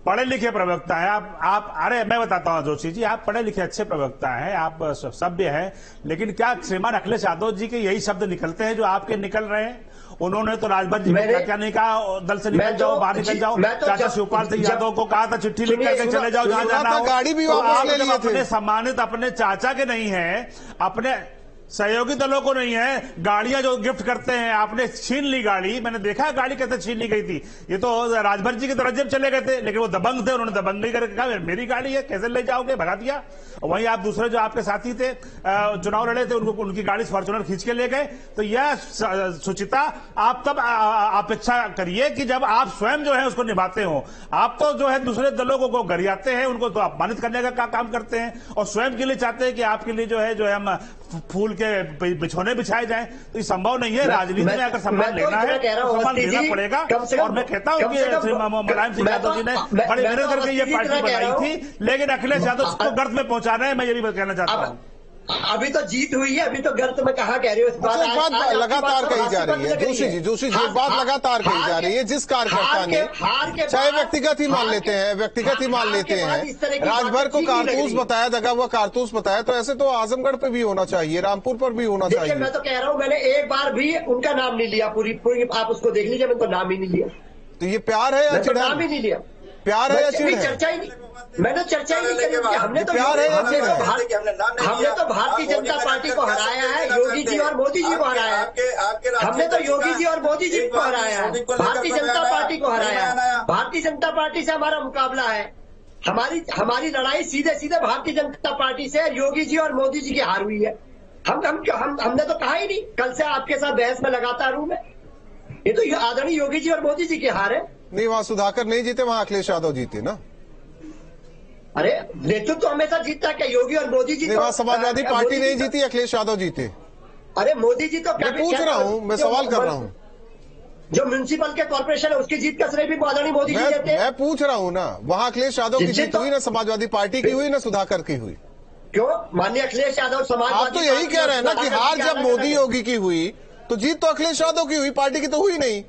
पढ़े लिखे प्रवक्ता है आप अरे मैं बताता हूं जोशी जी, आप पढ़े लिखे अच्छे प्रवक्ता हैं, आप सभ्य हैं, लेकिन क्या श्रीमान अखिलेश यादव जी के यही शब्द निकलते हैं जो आपके निकल रहे हैं? उन्होंने तो राजभर जी को क्या नहीं कहा, दल से निकल जाओ, बाहर निकल जाओ। चाचा शिवपाल सिंह यादव को कहा था चिट्ठी लिख करके चले जाओ जहां जाना हो। गाड़ी भी आप अपने सम्मानित अपने चाचा के नहीं है, अपने सहयोगी दलों को नहीं है, गाड़ियां जो गिफ्ट करते हैं आपने छीन ली गाड़ी। मैंने देखा गाड़ी कैसे छीन ली गई थी। ये तो राजभर जी के दरज्जे में चले गए थे, लेकिन वो दबंग थे, उन्होंने दबंगई करके कहा मेरी गाड़ी है, कैसे ले जाओगे, भगा दिया। वहीं आप दूसरे जो आपके साथी थे चुनाव लड़े थे, उनको उनकी गाड़ी फॉर्च्यूनर खींच के ले गए। तो यह सुचिता आप तब अपेक्षा करिए कि जब आप स्वयं जो है उसको निभाते हो। आप तो जो है दूसरे दलों को गरियाते हैं, उनको तो अपमानित करने का काम करते हैं और स्वयं के लिए चाहते हैं कि आपके लिए जो है हम फूल के बिछौने बिछाए जाएं। तो ये संभव नहीं है। राजनीति में अगर सम्मान लेना है तो सम्मान लेना पड़ेगा। और मैं कहता हूं कि मुलायम सिंह यादव जी ने बड़ी मेहनत करके ये पार्टी बनाई थी, लेकिन अखिलेश यादव को गर्त में पहुंचा रहे हैं। मैं ये भी कहना चाहता हूं, अभी तो जीत हुई है, अभी तो गर्त में कहा कह रही हो। इस बात लगातार कही जा रही है जोशी जी, बात लगातार कही जा रही है। जिस कार्यकर्ता ने चाहे व्यक्तिगत ही मान लेते हैं, राजभर को कारतूस बताया, दगा हुआ कारतूस बताया, तो ऐसे तो आजमगढ़ पे भी होना चाहिए, रामपुर पर भी होना चाहिए। मैं तो कह रहा हूँ, मैंने एक बार भी उनका नाम नहीं लिया, पूरी आप उसको देख लीजिए, मैंने तो नाम ही नहीं लिया। तो ये प्यार है या नाम ही नहीं लिया? प्यार है या चीड़ है? चर्चा ही नहीं, मैंने चर्चा ही नहीं करी कि हमने तो प्यार है या चीड़ है? हमने तो भारतीय जनता पार्टी को हराया है, योगी जी और मोदी जी को हराया है। हमने तो योगी जी और मोदी जी को हराया है, भारतीय जनता पार्टी को हराया है। भारतीय जनता पार्टी से हमारा मुकाबला है, हमारी लड़ाई सीधे सीधे भारतीय जनता पार्टी से योगी जी और मोदी जी की हार हुई है। हमने तो कहा ही नहीं, कल से आपके साथ बहस में लगातार हूं मैं। ये तो आदरणीय योगी जी और मोदी जी की हार है। नहीं, वहां सुधाकर नहीं जीते, वहां अखिलेश यादव जीते ना। अरे नेतृत्व तो हमेशा जीतता है क्या? योगी और मोदी जी? वहां समाजवादी पार्टी नहीं जीती, अखिलेश यादव जीते। अरे मोदी जी तो मैं पूछ रहा हूँ, मैं सवाल कर रहा हूँ। जो म्यूनिसिपल के कॉर्पोरेशन है उसकी जीत का श्रेय भी आदरणीय मोदी जी देते हैं। मैं पूछ रहा हूँ ना, वहाँ अखिलेश यादव की जीत हुई ना, समाजवादी पार्टी की हुई ना, सुधाकर की हुई? क्यों? माननीय अखिलेश यादव समाजवादी, आप तो यही कह रहे हैं ना कि हार जब मोदी योगी की हुई तो जीत तो अखिलेश यादव की हुई, पार्टी की तो हुई नहीं।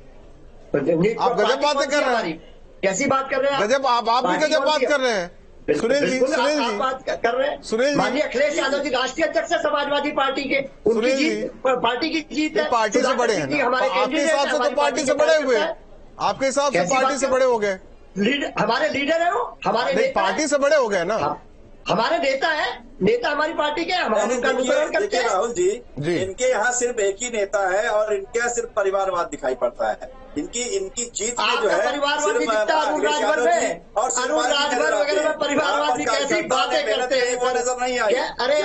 आप गजब बातें कर रहे हैं। कैसी बात कर रहे हैं? गजब, आप भी गजब बात कर रहे हैं। सुनील जी बात कर रहे हैं। सुनील जी, माननीय अखिलेश यादव जी राष्ट्रीय अध्यक्ष है समाजवादी पार्टी के, उनकी जीत पार्टी की जीत है। पार्टी से बड़े हैं ना, आपके हिसाब से तो पार्टी से बड़े हुए, आपके हिसाब से पार्टी से बड़े हो गए। हमारे लीडर है वो, हमारे पार्टी से बड़े हो गए ना। हमारे नेता है, नेता हमारी पार्टी के, हम उनका अनुसरण करते हैं। राहुल जी, इनके यहाँ सिर्फ एक ही नेता है और इनके यहाँ सिर्फ परिवारवाद दिखाई पड़ता है। इनकी जीत में जो है परिवारवाद भी दिखता है। अरुण राजभर में और अरुण राजभर वगैरह में परिवारवाद की कैसी बातें करते हैं, वो नजर नहीं आई। अरे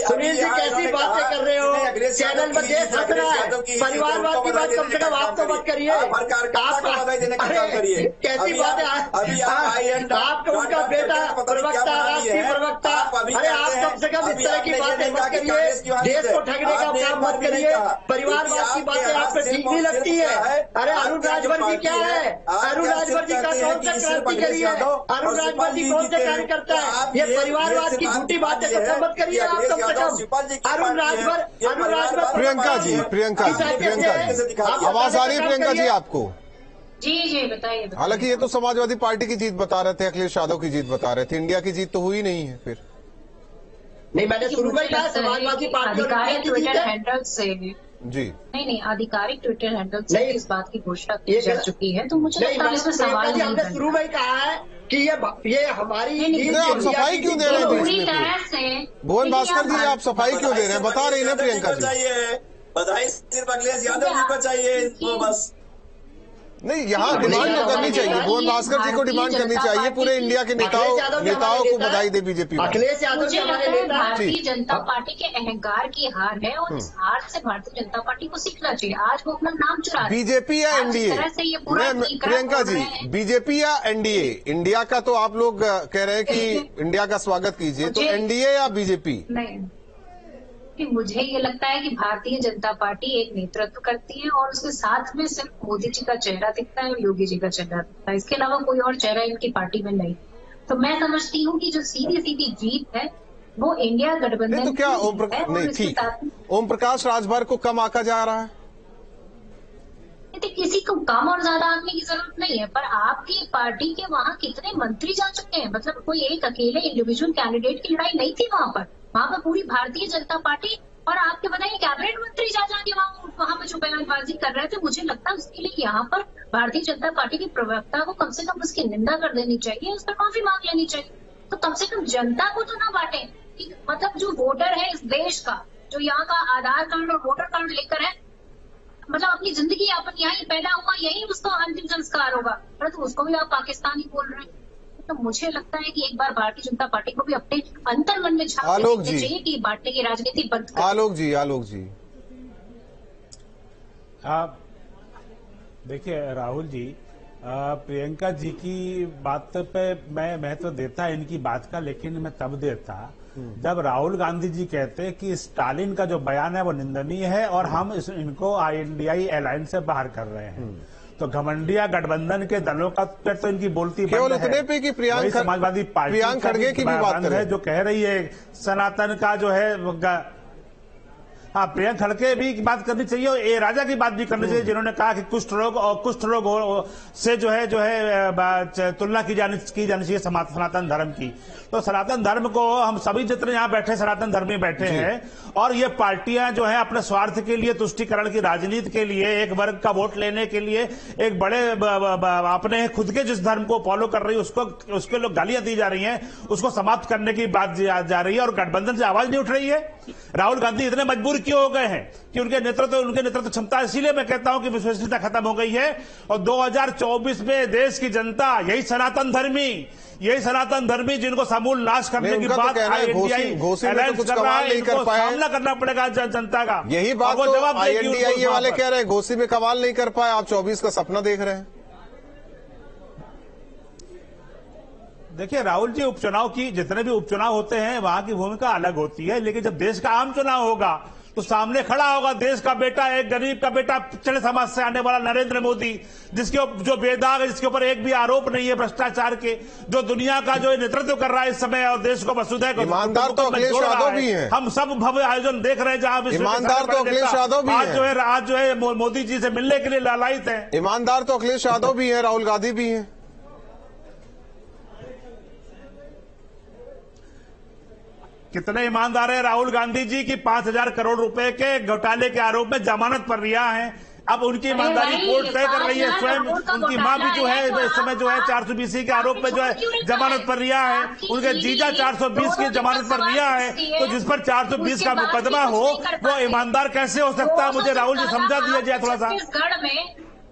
सुनील जी कैसी बातें कर रहे हो, चैनल पर देश हंस रहा है। परिवारवाद की बात कम से कम आप तो मत करिए। कैसी बात है? आपका उनका बेटा प्रवक्ता, राष्ट्रीय प्रवक्ता, अरे आप कम से कम इस तरह की बातें मत करिए, देश को ठगने का काम मत करिए। परिवारवाद की बातें आपको ठीक नहीं लगती है? अरे अरुण राजभर जी क्या है? अरुण राजभर जी का कौन सा क्रांतिकारी है? अरुण राजभर जी कौन से कार्य करता है? ये परिवारवाद की झूठी बातें तो मत करिए आप कम से कम। अरुण राजभर प्रियंका जी, आवाज आ रही है प्रियंका जी आपको? जी बताइए। हालांकि ये तो समाजवादी पार्टी की जीत बता रहे थे, अखिलेश यादव की जीत बता रहे थे, इंडिया की जीत तो हुई नहीं है। फिर नहीं, मैंने शुरू में कहा समाजवादी पार्टी आधिकारिक ट्विटर हैंडल से जी नहीं आधिकारिक ट्विटर हैंडल से इस बात की घोषणा की जा चुकी है, तो मुझे लगता है इसमें सवाल नहीं। हमने शुरू में कहा है कि ये हमारी आप सफाई क्यों दे रहे हैं बीच में? भुवन भास्कर जी, आप सफाई क्यों दे रहे हैं? बता रही है प्रियंका जी। बधाई सिर्फ अखिलेश यादव जी को चाहिए, इनको बस नहीं, यहाँ डिमांड तो करनी चाहिए, भुवन भास्कर जी को डिमांड करनी चाहिए, पूरे इंडिया के नेताओं को बधाई दे बीजेपी। अखिलेश यादव मुझे लगता है भारतीय जनता पार्टी के अहंकार की हार है और इस हार से भारतीय जनता पार्टी को सीखना चाहिए। आज वो अपना नाम चुरा बीजेपी या एनडीए? प्रियंका जी, बीजेपी या एनडीए? इंडिया का तो आप लोग कह रहे हैं कि इंडिया का स्वागत कीजिए, तो एनडीए या बीजेपी? नहीं, मुझे ये लगता है कि भारतीय जनता पार्टी एक नेतृत्व करती है और उसके साथ में सिर्फ मोदी जी का चेहरा दिखता है और योगी जी का चेहरा दिखता है, इसके अलावा कोई और चेहरा इनकी पार्टी में नहीं। तो मैं समझती हूँ कि जो सीधी जीत है वो इंडिया गठबंधन तो क्या नहीं, ठीक, ओम प्रकाश राजभर को कम आका जा रहा है? किसी को कम और ज्यादा आंकने की जरूरत नहीं है, पर आपकी पार्टी के वहाँ कितने मंत्री जा चुके हैं? मतलब कोई एक अकेले इंडिविजुअल कैंडिडेट की लड़ाई नहीं थी वहाँ पर पूरी भारतीय जनता पार्टी और आपके बताइए कैबिनेट मंत्री जाके वहाँ पे जो बयानबाजी कर रहे थे। मुझे लगता है उसके लिए यहाँ पर भारतीय जनता पार्टी के प्रवक्ता को कम से कम उसकी निंदा कर देनी चाहिए, उस पर माफी मांग लेनी चाहिए। तो कम से कम जनता को तो ना बांटे। मतलब जो वोटर है इस देश का, जो यहाँ का आधार कार्ड और वोटर कार्ड लेकर है, मतलब अपनी जिंदगी अपन यहीं पैदा हुआ, यही उसका अंतिम संस्कार होगा, परंतु उसको भी आप पाकिस्तानी बोल रहे हैं। तो मुझे लगता है कि एक बार भारतीय जनता पार्टी को भी अपने अंतर मन में झांक लेना चाहिए कि बांटने की राजनीति बंद करें। आलोक जी आप देखिए राहुल जी, प्रियंका जी की बात पे मैं महत्व देता इनकी बात का, लेकिन मैं तब देता जब राहुल गांधी जी कहते कि स्टालिन का जो बयान है वो निंदनीय है और हम इनको INDI अलायंस से बाहर कर रहे हैं। तो घमंडिया गठबंधन के दलों का तो इनकी बोलती केवल उतने पे कि समाजवादी पार्टी खड़गे की भी बात है जो कह रही है सनातन का जो है हाँ, प्रियंक खड़गे भी की बात करनी चाहिए और ए राजा की बात भी करनी चाहिए, जिन्होंने कहा कि कुष्ठ रोग से जो है तुलना की जानी चाहिए सनातन धर्म की। तो सनातन धर्म को हम सभी जितने यहाँ बैठे सनातन धर्मी बैठे हैं, और ये पार्टियां जो है अपने स्वार्थ के लिए, तुष्टिकरण की राजनीति के लिए, एक वर्ग का वोट लेने के लिए, एक बड़े अपने खुद के जिस धर्म को फॉलो कर रही है उसके लोग गालियां दी जा रही हैं, उसको समाप्त करने की बात जा रही है और गठबंधन से आवाज नहीं उठ रही है। राहुल गांधी इतने मजबूर क्यों हो गए हैं कि उनके नेतृत्व क्षमता, इसीलिए मैं कहता हूं कि विश्वसनीयता खत्म हो गई है। और 2024 में देश की जनता यही सनातन धर्मी जिनको समूल नाश करने की बात INDI कर रहा है, इनको सामना करना पड़ेगा जनता का। यही बात तो INDI वाले कह रहे हैं, घोसी में कमाल नहीं कर पाए, आप 24 का सपना देख रहे हैं। देखिए राहुल जी, उपचुनाव की जितने भी उपचुनाव होते हैं वहां की भूमिका अलग होती है, लेकिन जब देश का आम चुनाव होगा तो सामने खड़ा होगा देश का बेटा, एक गरीब का बेटा, पिछड़े समाज से आने वाला नरेंद्र मोदी, जिसके जो बेदाग है, जिसके ऊपर एक भी आरोप नहीं है भ्रष्टाचार के, जो दुनिया का जो नेतृत्व कर रहा है इस समय और देश को वसुधैव को ईमानदार तो अखिलेश यादव भी हैं। हम सब भव्य आयोजन देख रहे हैं जहां ईमानदार तो अखिलेश यादव भी हैं। आज जो है मोदी जी से मिलने के लिए लालायित है। ईमानदार तो अखिलेश यादव भी है, राहुल गांधी भी है। कितने ईमानदार है राहुल गांधी जी की 5,000 करोड़ रुपए के घोटाले के आरोप में जमानत पर रिहा है। अब उनकी ईमानदारी कोर्ट तय कर रही है। स्वयं उनकी मां भी जो है इस समय जो है 420 के आरोप में जो है जमानत पर रिहा है। उनके जीजा 420 की जमानत पर रिहा है। तो जिस पर 420 का मुकदमा हो वो ईमानदार कैसे हो सकता है? मुझे राहुल जी समझा दिया जाए थोड़ा सा।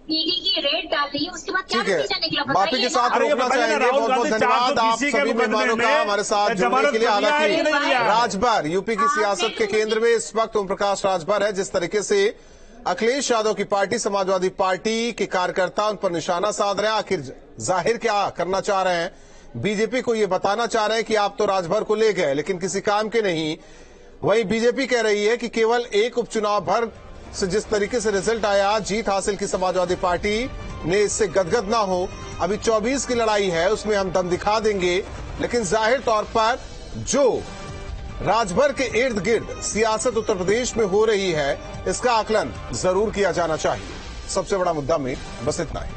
ईडी की रेड डाली, उसके बाद क्या नतीजा निकला? बापी के साथ रोकना चाहेंगे। बहुत बहुत धन्यवाद आप सभी मेहमानों का हमारे साथ जुड़ने के लिए। हालांकि राजभर, यूपी की सियासत के केंद्र में इस वक्त ओम प्रकाश राजभर है। जिस तरीके से अखिलेश यादव की पार्टी समाजवादी पार्टी के कार्यकर्ता उन पर निशाना साध रहे हैं, आखिर जाहिर क्या करना चाह रहे हैं? बीजेपी को ये बताना चाह रहे हैं कि आप तो राजभर को ले गए लेकिन किसी काम के नहीं। वहीं बीजेपी कह रही है कि केवल एक उपचुनाव भर से जिस तरीके से रिजल्ट आया, जीत हासिल की समाजवादी पार्टी ने, इससे गदगद ना हो। अभी 24 की लड़ाई है, उसमें हम दम दिखा देंगे। लेकिन जाहिर तौर पर जो राजभर के इर्द गिर्द सियासत उत्तर प्रदेश में हो रही है, इसका आकलन जरूर किया जाना चाहिए। सबसे बड़ा मुद्दा में बस इतना ही।